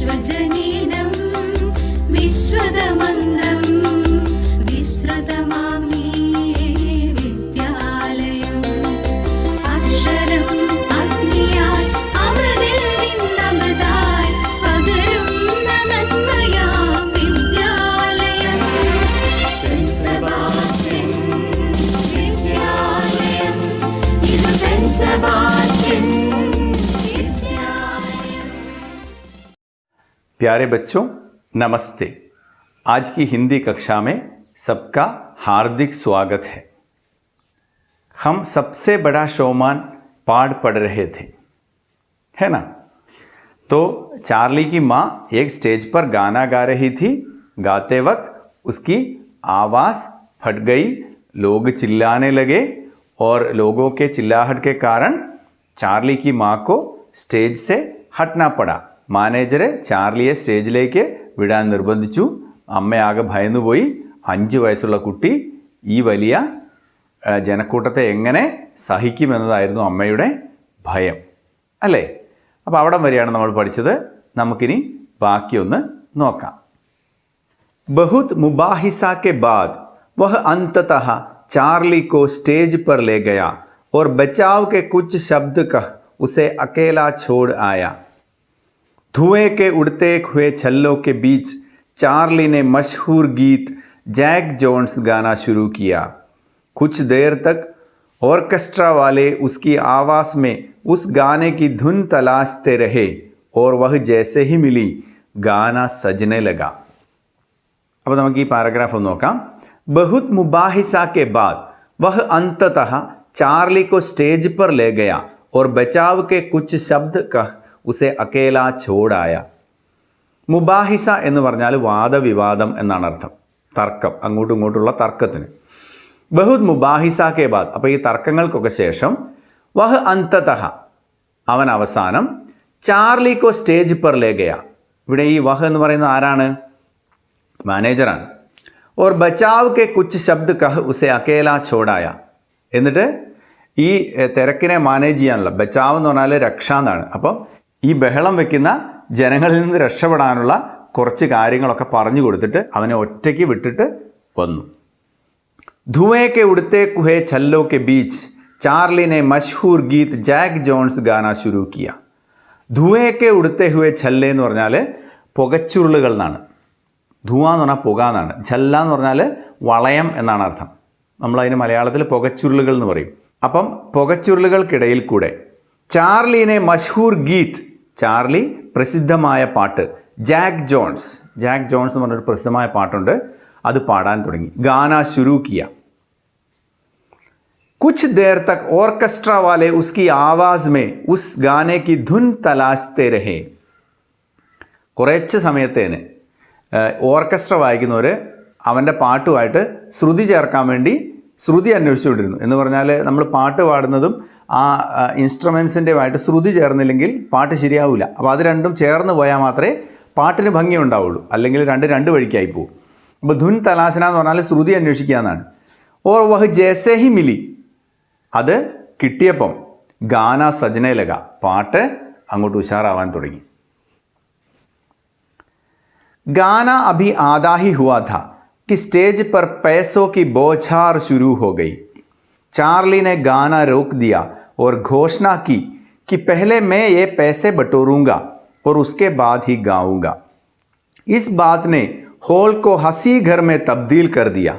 विश्वजनीनं विश्वदमन्दं विश्रुतमामि विद्यालयम् अक्षरम् अग्नियाय अमृतिल निന്നमृताय पകരുന്ന നന്മയാം വിദ്യാലയം saint Sebastian വിദ്യാലയം ഇത് സെന്റ് സെബാസ്റ്റ്യൻ प्यारे बच्चों नमस्ते। आज की हिंदी कक्षा में सबका हार्दिक स्वागत है। हम सबसे बड़ा शोमान पाठ पढ़ रहे थे, है ना। तो चार्ली की माँ एक स्टेज पर गाना गा रही थी। गाते वक्त उसकी आवाज़ फट गई, लोग चिल्लाने लगे और लोगों के चिल्लाहट के कारण चार्ली की माँ को स्टेज से हटना पड़ा। മാനേജറെ ചാർലിയെ സ്റ്റേജിലേക്ക് വിടാൻ നിർബന്ധിച്ചു. അമ്മയാകെ ഭയന്നുപോയി. 5 വയസ്സുള്ള കുട്ടി ഈ വലിയ ജനക്കൂട്ടത്തെ എങ്ങനെ സഹിക്കുമെന്നതായിരുന്നു അമ്മയുടെ ഭയം, അല്ലേ? അപ്പോൾ അവിടം വരെയാണ് നമ്മൾ പഠിച്ചത്. നമുക്കിനി ബാക്കിയൊന്ന് നോക്കാം. बहुत मुबाहिसा के बाद वह अंततः चार्ली को स्टेज पर ले गया और बचाव के कुछ शब्द कह उसे अकेला छोड़ आया। धुएं के उड़ते हुए छल्लों के बीच चार्ली ने मशहूर गीत जैक जोन्स गाना शुरू किया। कुछ देर तक ऑर्केस्ट्रा वाले उसकी आवाज़ में उस गाने की धुन तलाशते रहे और वह जैसे ही मिली गाना सजने लगा। अब നമുക്ക് ഈ പാരഗ്രാഫ് ഒന്ന് നോക്കാം. बहुत मुबाहिसा के बाद वह अंततः चार्ली को स्टेज पर ले गया और बचाव के कुछ शब्द कह ഉസെ അക്കേല ചോടായ. മുബാഹിസ എന്ന് പറഞ്ഞാൽ വാദവിവാദം എന്നാണ് അർത്ഥം. തർക്കം, അങ്ങോട്ടും ഇങ്ങോട്ടുള്ള തർക്കത്തിന്. ബഹുത് മുബാഹിസ കെ ബാദ്, അപ്പോൾ ഈ തർക്കങ്ങൾക്കൊക്കെ ശേഷം വഹ് അന്തതഹ, അവൻ അവസാനം ചാർലി കോ സ്റ്റേജ് പർ ലേ ഗയ. ഇവിടെ ഈ വഹ് എന്ന് പറയുന്നത് ആരാണ്? മാനേജറാണ്. ഓർ ബച്ചാവ് കെ കുച്ച് ശബ്ദ് കഹ് ഉസെ അക്കേല ചോടായ. എന്നിട്ട് ഈ തിരക്കിനെ മാനേജ് ചെയ്യാനുള്ള, ബച്ചാവ് എന്ന് പറഞ്ഞാൽ രക്ഷ എന്നാണ്. അപ്പോൾ ഈ ബഹളം വെക്കുന്ന ജനങ്ങളിൽ നിന്ന് രക്ഷപ്പെടാനുള്ള കുറച്ച് കാര്യങ്ങളൊക്കെ പറഞ്ഞു കൊടുത്തിട്ട് അവനെ ഒറ്റയ്ക്ക് വിട്ടിട്ട് വന്നു. ധുവേ കെ ഉടുത്തെ കുഹേ ഛല്ലോ കെ ബീച്ച് ചാർലി നെ മഷ്ഹൂർ ഗീത് ജാക്ക് ജോൺസ് ഗാന ശുരു കിയ. ധുവേ കെ ഉടുത്തെ ഹുവേ ഛല്ലേ എന്ന് പറഞ്ഞാൽ പുകച്ചുരുളുകൾ എന്നാണ്. ധുവ എന്ന് പറഞ്ഞാൽ പുക എന്നാണ്. ഛല്ല എന്ന് പറഞ്ഞാൽ വളയം എന്നാണ് അർത്ഥം. നമ്മളതിന് മലയാളത്തിൽ പുകച്ചുരുളുകൾ എന്ന് പറയും. അപ്പം പുകച്ചുരുളുകൾക്കിടയിൽ കൂടെ ചാർലിനെ മഷ്ഹൂർ ഗീത്, ചാർലി പ്രസിദ്ധമായ പാട്ട്, ജാക്ക് ജോൺസ് എന്ന് പറഞ്ഞൊരു പ്രസിദ്ധമായ പാട്ടുണ്ട്, അത് പാടാൻ തുടങ്ങി. ഗാന ശുരു Kia. Cooch there Tak orchestra വാലെ ഉസ്കി Awas may ഉസ് ഗാനെ കി ധുൻ തലാശ്തേ രഹേ. കുറച്ച് സമയത്തേന് ഓർക്കസ്ട്ര വായിക്കുന്നവർ അവൻ്റെ പാട്ടുമായിട്ട് ശ്രുതി ചേർക്കാൻ വേണ്ടി ശ്രുതി അന്വേഷിച്ചുകൊണ്ടിരുന്നു. എന്ന് പറഞ്ഞാൽ നമ്മൾ പാട്ട് പാടുന്നതും ആ ഇൻസ്ട്രുമെൻസിൻ്റെയുമായിട്ട് ശ്രുതി ചേർന്നില്ലെങ്കിൽ പാട്ട് ശരിയാവില്ല. അപ്പോൾ അത് രണ്ടും ചേർന്ന് പോയാൽ മാത്രമേ പാട്ടിന് ഭംഗി ഉണ്ടാവുള്ളൂ, അല്ലെങ്കിൽ രണ്ട് വഴിക്കായി പോകും. അപ്പോൾ ധുൻ തലാശന എന്ന് പറഞ്ഞാൽ ശ്രുതി അന്വേഷിക്കുക എന്നാണ്. ഓർ വഹ് ജേസേ ഹി മിലി, അത് കിട്ടിയപ്പം ഗാന സജനെ ലഗ, പാട്ട് അങ്ങോട്ട് ഉഷാറാവാൻ തുടങ്ങി. ഗാന അഭി ആധാ ഹി ഹുവാ ഥാ कि स्टेज पर पैसों की बौछार शुरू हो गई। चार्ली ने गाना रोक दिया और घोषणा की कि पहले मैं ये पैसे बटोरूंगा और उसके बाद ही गाऊंगा। इस बात ने हॉल को हंसी घर में तब्दील कर दिया।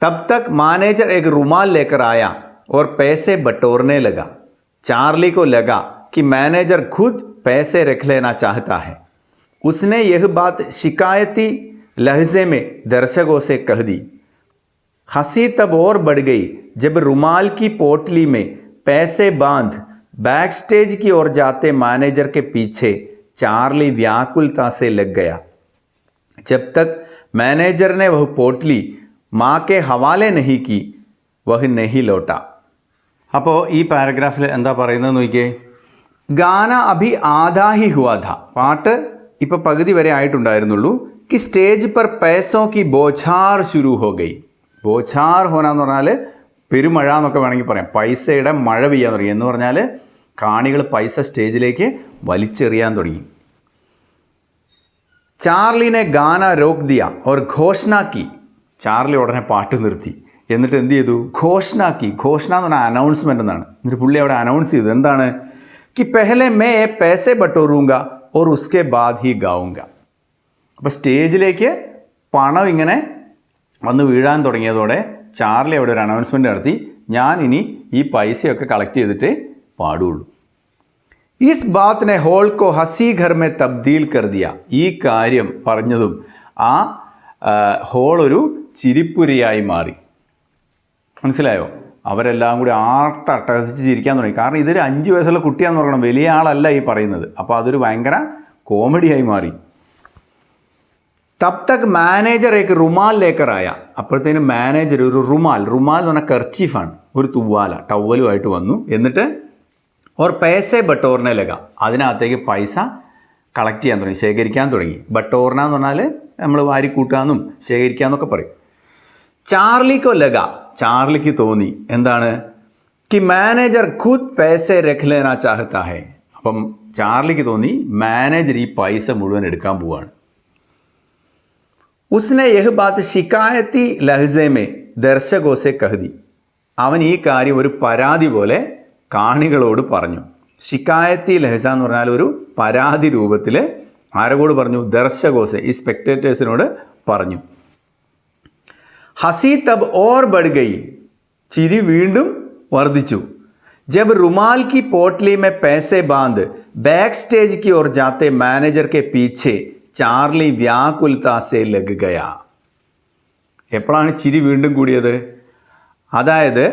तब तक मैनेजर एक रुमाल लेकर आया और पैसे बटोरने लगा। चार्ली को लगा कि मैनेजर खुद पैसे रख लेना चाहता है। उसने यह बात शिकायती लहजे में दर्शकों से कह दी। हंसी तब और बढ़ गई जब रुमाल की पोटली में पैसे बांध बैक स्टेज की ओर जाते मैनेजर के पीछे चार्ली व्याकुलता से लग गया। जब तक मैनेजर ने वह पोटली माँ के हवाले नहीं की वह नहीं लौटा. അപ്പോൾ ഈ പാരഗ്രാഫിൽ എന്താ പറയുന്നത് നോക്കിയേ. ഗാന അഭി ആധാ ഹി ഹുവാ ഥാ, പാട്ട് ഇപ്പോൾ പകുതി വരെ ആയിട്ടുണ്ടായിരുന്നുള്ളൂ. कि स्टेज पर पैसों की बौछार शुरू हो गई. ബോച്ചാർ ഹോന എന്ന് പറഞ്ഞാൽ പെരുമഴ എന്നൊക്കെ വേണമെങ്കിൽ പറയാം. പൈസയുടെ മഴ പെയ്യാൻ തുടങ്ങി എന്ന് പറഞ്ഞാൽ കാണികൾ പൈസ സ്റ്റേജിലേക്ക് വലിച്ചെറിയാൻ തുടങ്ങി. ചാർലി ने गाना रोक दिया और घोषणा की. ചാർലി ഉടനെ പാട്ട് നിർത്തി. എന്നിട്ട് എന്ത് ചെയ്തു? ഘോഷണ की. ഘോഷണ എന്ന് പറഞ്ഞാൽ അനൗൺസ്മെൻ്റ് എന്നാണ്. എന്നിട്ട് പുള്ളി അവിടെ അനൗൺസ് ചെയ്തു. എന്താണ്? कि पहले मैं पैसे बटोरूंगा और उसके बाद ही गाऊंगा. അപ്പോൾ സ്റ്റേജിലേക്ക് പണം ഇങ്ങനെ വന്ന് വീഴാൻ തുടങ്ങിയതോടെ ചാർലി അവിടെ ഒരു അനൗൺസ്മെൻ്റ് നടത്തി. ഞാൻ ഇനി ഈ പൈസയൊക്കെ കളക്ട് ചെയ്തിട്ടേ പാടുള്ളൂ. इस बात ने हॉल को हंसी घर में तब्दील कर दिया. ഈ കാര്യം പറഞ്ഞതും ആ ഹോൾ ഒരു ചിരിപ്പുരയായി മാറി. മനസ്സിലായോ? അവരെല്ലാം കൂടി ആർത്തട്ടഹസിച്ച് ചിരിക്കാൻ തുടങ്ങി. കാരണം ഇതൊരു 5 വയസ്സുള്ള കുട്ടിയാന്ന് പറയണം, വലിയ ആളല്ല ഈ പറയുന്നത്. അപ്പോൾ അതൊരു ഭയങ്കര കോമഡിയായി മാറി. തബ് തക് മാനേജർ ഏക്ക് റുമാൽ ലേക്കറായ. അപ്പോഴത്തേനും മാനേജർ ഒരു റുമാൽ എന്ന് പറഞ്ഞാൽ കർച്ചീഫാണ്, ഒരു തൂവാല ടവലുമായിട്ട് വന്നു. എന്നിട്ട് ഓർ പൈസ ബട്ടോറിനെ ലഗ. അതിനകത്തേക്ക് പൈസ കളക്ട് ചെയ്യാൻ തുടങ്ങി, ശേഖരിക്കാൻ തുടങ്ങി. ബട്ടോർന എന്ന് പറഞ്ഞാൽ നമ്മൾ വാരിക്കൂട്ടാന്നും ശേഖരിക്കാന്നൊക്കെ പറയും. ചാർലിക്കോ ലഗ. ചാർലിക്ക് തോന്നി എന്താണ്? कि मैनेजर खुद पैसे रख लेना चाहता है. അപ്പം ചാർലിക്ക് തോന്നി മാനേജർ ഈ പൈസ മുഴുവൻ എടുക്കാൻ പോവാണ്. उसने यह बात शिकायती लहजे में दर्शकों से कह दी. അവൻ ഈ കാര്യം ഒരു പരാതി പോലെ കാണികളോട് പറഞ്ഞു. ഷിക്കായത്തി ലഹസ എന്ന് പറഞ്ഞാൽ ഒരു പരാതി രൂപത്തിൽ ആരോട് പറഞ്ഞു? ദർശകോസെ, ഈ സ്പെക്ടേറ്റേഴ്സിനോട് പറഞ്ഞു. ഹസി തബ് ഓർ ബഡ് ഗയി. ചിരി വീണ്ടും വർദ്ധിച്ചു. ജബ് റുമാൽ की पोटली में पैसे बांध बैक स्टेज की ओर जाते मैनेजर के पीछे ചാർലി വ്യാകുലത സെ ലഗ് ഗയാ. എപ്പോഴാണ് ചിരി വീണ്ടും കൂടിയത്? അതായത്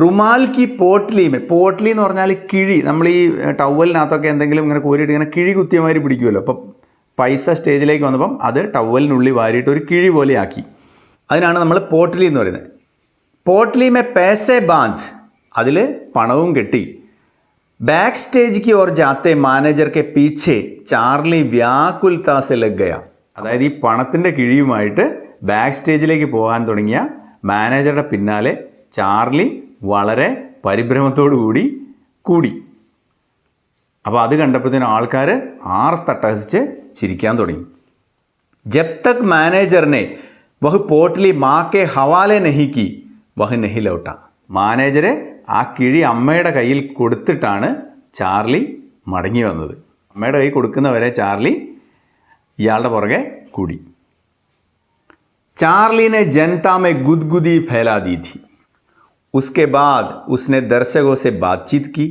റുമാൽ की पोटली में, പോട്ട്ലി എന്ന് പറഞ്ഞാൽ കിഴി. നമ്മൾ ഈ ടവലിനകത്തൊക്കെ എന്തെങ്കിലും ഇങ്ങനെ കോരിയിട്ട് ഇങ്ങനെ കിഴി കുത്തിയമാതിരി പിടിക്കുമല്ലോ. അപ്പം പൈസ സ്റ്റേജിലേക്ക് വന്നപ്പം അത് ടവലിനുള്ളിൽ വാരിയിട്ട് ഒരു കിഴി പോലെ ആക്കി. അതിനാണ് നമ്മൾ പോട്ട്ലി എന്ന് പറയുന്നത്. പോട്ട്ലി മേ പേസെ ബാന്ത്, അതിൽ പണവും കെട്ടി. ബാക്ക് സ്റ്റേജ് की ओर जाते മാനേജർ के पीछे ചാർലി വ്യാകുലത സെ ലഗ് ഗയ. അതായത് ഈ പണത്തിൻ്റെ കിഴിയുമായിട്ട് ബാക്ക് സ്റ്റേജിലേക്ക് പോകാൻ തുടങ്ങിയ മാനേജറുടെ പിന്നാലെ ചാർലി വളരെ പരിഭ്രമത്തോടു കൂടി. അപ്പോൾ അത് കണ്ടപ്പോഴത്തേനും ആൾക്കാർ ആർത്തട്ടഹസിച്ച് ചിരിക്കാൻ തുടങ്ങി. ജബ് തക് മാനേജറിനെ വഹ് പോട്ട്ലി മാക്കെ ഹവാലെ നഹി കി വഹ് നഹി ലൗട്ട. മാനേജരെ ആ കിഴി അമ്മയുടെ കയ്യിൽ കൊടുത്തിട്ടാണ് ചാർലി മടങ്ങി വന്നത്. അമ്മയുടെ കൈ കൊടുക്കുന്നവരെ ചാർലി ഇയാളുടെ പുറകെ കൂടി. ചാർലിനെ जनता में गुदगुदी फैला दी थी. उसके बाद उसने दर्शकों से बातचीत की,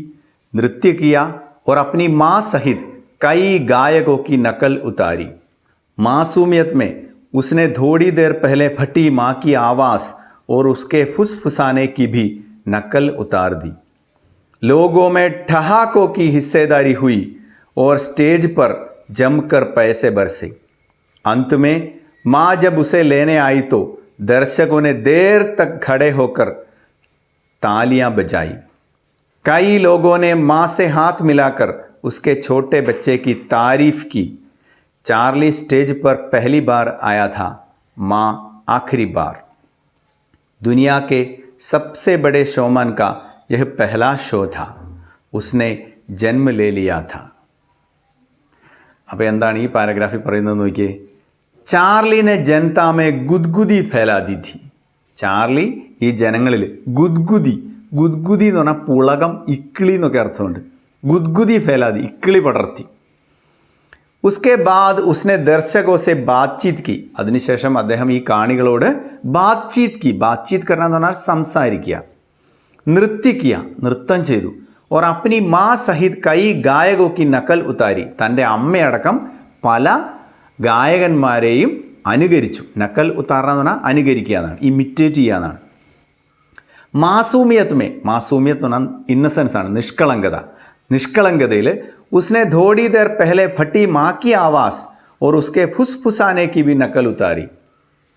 नृत्य किया और अपनी माँ सहित कई गायकों की नकल उतारी. मासूमियत में उसने थोड़ी देर पहले फटी माँ की आवाज़ और उसके फुसफुसाने की भी नकल उतार दी. लोगों में ठहाकों की हिस्सेदारी हुई और स्टेज पर जमकर पैसे बरसे. अंत में माँ जब उसे लेने आई तो दर्शकों ने देर तक खड़े होकर तालियां बजाई. कई लोगों ने माँ से हाथ मिलाकर उसके छोटे बच्चे की तारीफ की. चार्ली स्टेज पर पहली बार आया था, माँ आखिरी बार. दुनिया के सबसे बड़े शोमैन का यह पहला शो था. उसने जन्म ले लिया था. അപ്പോൾ എന്താണ് ഈ പാരഗ്രാഫിൽ പറയുന്നത് നോക്കിയേ. ചാർലിനെ ജനതാമെ ഗുദ്ഗുദി ഫെലാദി ഥി. ചാർലി ഈ ജനങ്ങളിൽ ഗുദ്ഗുദി എന്ന് പറഞ്ഞാൽ പുളകം, ഇക്കിളി എന്നൊക്കെ അർത്ഥമുണ്ട്. ഗുദ്ഗുദി ഫെലാദി, ഇക്കിളി പടർത്തി. ഉസ്കെ ബാദ് ഉസ്നെ ദർശകോ സെ ബാത്ചീത് കി. അതിനുശേഷം അദ്ദേഹം ഈ കാണികളോട് ബാത്ചീത് കി. ബാത്ചീത് കർണ എന്ന് പറഞ്ഞാൽ സംസാരിക്കുക. നൃത്തിക്കുക, നൃത്തം ചെയ്തു. ഓർ അപ്നി മാ സഹിത് കൈ ഗായകോ കി നക്കൽ ഉത്താരി. തൻ്റെ അമ്മയടക്കം പല ഗായകന്മാരെയും അനുകരിച്ചു. നക്കൽ ഉത്താറ എന്ന് പറഞ്ഞാൽ അനുകരിക്കുക എന്നാണ്, ഇമിറ്റേറ്റ് ചെയ്യുക എന്നാണ്. മാസൂമിയത്ത് എന്ന് പറഞ്ഞാൽ ഇന്നസെൻസ് ആണ്, നിഷ്കളങ്കത. നിഷ്കളങ്കതയിൽ उसने थोड़ी देर पहले फटी माँ की आवाज़ और उसके फुसफुसाने की भी नकल उतारी.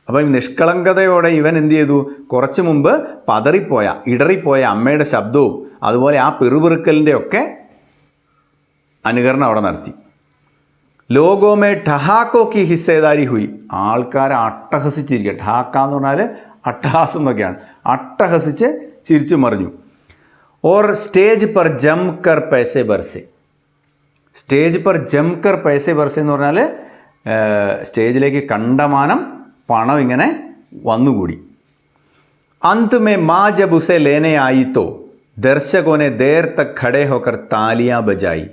അപ്പം നിഷ്കളങ്കതയോടെ ഇവൻ എന്ത് ചെയ്തു? കുറച്ച് മുമ്പ് ഇടറിപ്പോയ അമ്മയുടെ ശബ്ദവും അതുപോലെ ആ പിറുപിറുക്കലിൻ്റെ ഒക്കെ അനുകരണം അവിടെ നടത്തി. ലോകോമേ ഠഹാക്കോ കി ഹിസ്സേദാരി ഹുയി. ആൾക്കാരെ അട്ടഹസിച്ചിരിക്കുക. ഠഹാക്ക എന്ന് പറഞ്ഞാൽ അട്ടഹാസം എന്നൊക്കെയാണ്. അട്ടഹസിച്ച് ചിരിച്ചു മറിഞ്ഞു. ഓർ സ്റ്റേജ് പർ ജംകർ പൈസെ ബർസെ. സ്റ്റേജ് പർ ജംകർ പൈസെ ബർസെ എന്ന് പറഞ്ഞാൽ സ്റ്റേജിലേക്ക് കണ്ടമാനം പണം ഇങ്ങനെ വന്നുകൂടി. अंत में माँ जब उसे लेने आई तो दर्शकों ने देर तक खड़े होकर तालियां बजाई.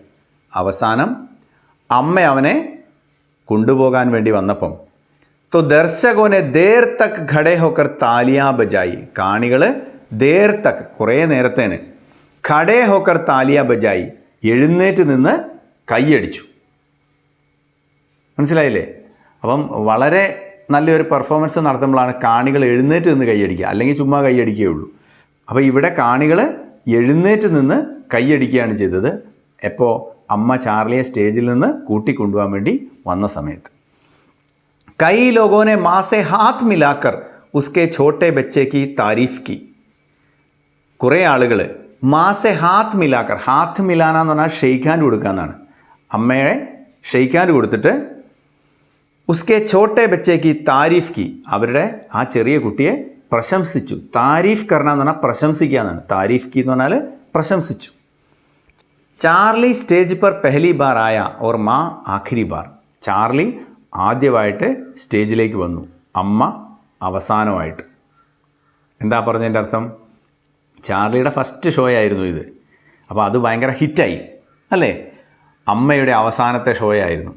അവസാനം അമ്മ അവനെ കൊണ്ടുപോകാൻ വേണ്ടി വന്നപ്പം तो दर्शकों ने देर तक खड़े होकर तालियां बजाई. കാണികൾ देर तक കുറേ നേരത്തേന് खड़े होकर तालियां बजाई എഴുന്നേറ്റ് നിന്ന് കൈയടിച്ചു. മനസ്സിലായില്ലേ? അപ്പം വളരെ നല്ലൊരു പെർഫോമൻസ് നടത്തുമ്പോഴാണ് കാണികൾ എഴുന്നേറ്റ് നിന്ന് കൈയടിക്കുക, അല്ലെങ്കിൽ ചുമ്മാ കൈയടിക്കുകയുള്ളൂ. അപ്പോൾ ഇവിടെ കാണികൾ എഴുന്നേറ്റ് നിന്ന് കൈയടിക്കുകയാണ് ചെയ്തത്. എപ്പോൾ അമ്മ ചാർലിയെ സ്റ്റേജിൽ നിന്ന് കൂട്ടിക്കൊണ്ടുപോകാൻ വേണ്ടി വന്ന സമയത്ത്. കൈ ലോഗോനെ മാസെ ഹാത്ത് മിലാക്കർ ഉസ്കെ ഛോട്ടെ ബച്ചേക്ക് താരീഫ് കി. കുറേ ആളുകൾ മാസെ ഹാത്ത് മിലാക്കർ, ഹാത്ത് മിലാന എന്ന് പറഞ്ഞാൽ ഷെയ്ക്ക് ഹാൻഡ് കൊടുക്കുക എന്നാണ്. അമ്മയെ ഷെയ്ക്ക് ഹാൻഡ് കൊടുത്തിട്ട് ഉസ്കെ ഛോട്ടെ ബച്ചേക്ക് താരീഫ് കി, അവരുടെ ആ ചെറിയ കുട്ടിയെ പ്രശംസിച്ചു. താരീഫ് കർണ എന്ന് പറഞ്ഞാൽ പ്രശംസിക്കുക എന്നാണ്. താരീഫ് കി എന്ന് പറഞ്ഞാൽ പ്രശംസിച്ചു. ചാർലി സ്റ്റേജ് पर पहली बार आया और माँ आखिरी बार. ചാർലി ആദ്യമായിട്ട് സ്റ്റേജിലേക്ക് വന്നു, അമ്മ അവസാനമായിട്ട്. എന്താ പറഞ്ഞതിൻ്റെ അർത്ഥം? ചാർലിയുടെ ഫസ്റ്റ് ഷോ ആയിരുന്നു ഇത്. അപ്പോൾ അത് ഭയങ്കര ഹിറ്റായി അല്ലേ? അമ്മയുടെ അവസാനത്തെ ഷോ ആയിരുന്നു.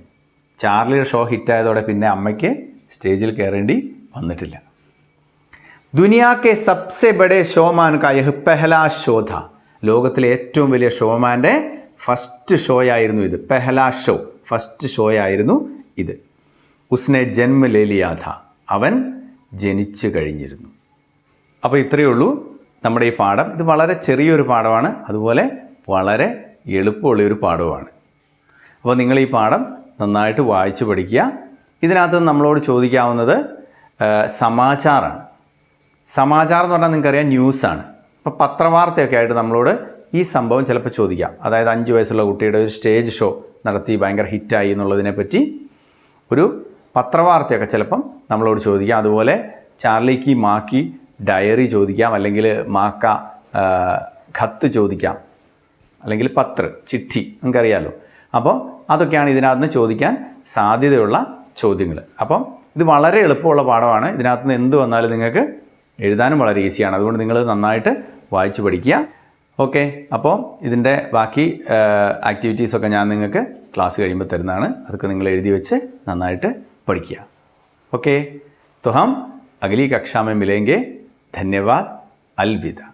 ചാർലിയുടെ ഷോ ഹിറ്റായതോടെ പിന്നെ അമ്മയ്ക്ക് സ്റ്റേജിൽ കയറേണ്ടി വന്നിട്ടില്ല. ദുനിയാക്കെ സബ്സെ ബഡേ ഷോമാൻ കാ യഹ് പെഹ്ലാ ഷോ ഥാ. ലോകത്തിലെ ഏറ്റവും വലിയ ഷോമാൻ്റെ ഫസ്റ്റ് ഷോ ആയിരുന്നു ഇത്. പെഹ്ലാ ഷോ, ഫസ്റ്റ് ഷോ ആയിരുന്നു ഇത്. ഉസ്നെ ജന്മ ലേ ലിയാ ഥാ, അവൻ ജനിച്ചു കഴിഞ്ഞിരുന്നു. അപ്പോൾ ഇത്രയേ ഉള്ളൂ നമ്മുടെ ഈ പാഠം. ഇത് വളരെ ചെറിയൊരു പാഠമാണ്, അതുപോലെ വളരെ എളുപ്പമുള്ളൊരു പാഠവുമാണ്. അപ്പോൾ നിങ്ങൾ ഈ പാഠം നന്നായിട്ട് വായിച്ച് പഠിക്കുക. ഇതിനകത്ത് നമ്മളോട് ചോദിക്കാവുന്നത് സമാചാരമാണ്. സമാചാരം എന്ന് പറഞ്ഞാൽ നിങ്ങൾക്കറിയാം ന്യൂസാണ്. അപ്പോൾ പത്രവാർത്തയൊക്കെ ആയിട്ട് നമ്മളോട് ഈ സംഭവം ചിലപ്പോൾ ചോദിക്കാം. അതായത് 5 വയസ്സുള്ള കുട്ടിയുടെ ഒരു സ്റ്റേജ് ഷോ നടത്തി ഭയങ്കര ഹിറ്റായി എന്നുള്ളതിനെപ്പറ്റി ഒരു പത്രവാർത്തയൊക്കെ ചിലപ്പം നമ്മളോട് ചോദിക്കാം. അതുപോലെ ചാർലിക്ക് മാക്കി ഡയറി ചോദിക്കാം, അല്ലെങ്കിൽ മാക്ക ഖത്ത് ചോദിക്കാം, അല്ലെങ്കിൽ പത്ര ചിട്ടി, നിങ്ങൾക്കറിയാമല്ലോ. അപ്പോൾ അതൊക്കെയാണ് ഇതിനകത്ത് നിന്ന് ചോദിക്കാൻ സാധ്യതയുള്ള ചോദ്യങ്ങൾ. അപ്പം ഇത് വളരെ എളുപ്പമുള്ള പാഠമാണ്. ഇതിനകത്ത് നിന്ന് എന്ത് വന്നാലും നിങ്ങൾക്ക് എഴുതാനും വളരെ ഈസിയാണ്. അതുകൊണ്ട് നിങ്ങൾ നന്നായിട്ട് വായിച്ച് പഠിക്കുക. ഓക്കെ, അപ്പോൾ ഇതിൻ്റെ ബാക്കി ആക്ടിവിറ്റീസൊക്കെ ഞാൻ നിങ്ങൾക്ക് ക്ലാസ് കഴിയുമ്പോൾ തരുന്നതാണ്. അതൊക്കെ നിങ്ങൾ എഴുതി വെച്ച് നന്നായിട്ട് പഠിക്കുക. ഓക്കെ, तो हम अगली कक्षा में मिलेंगे. धन्यवाद. अलविदा.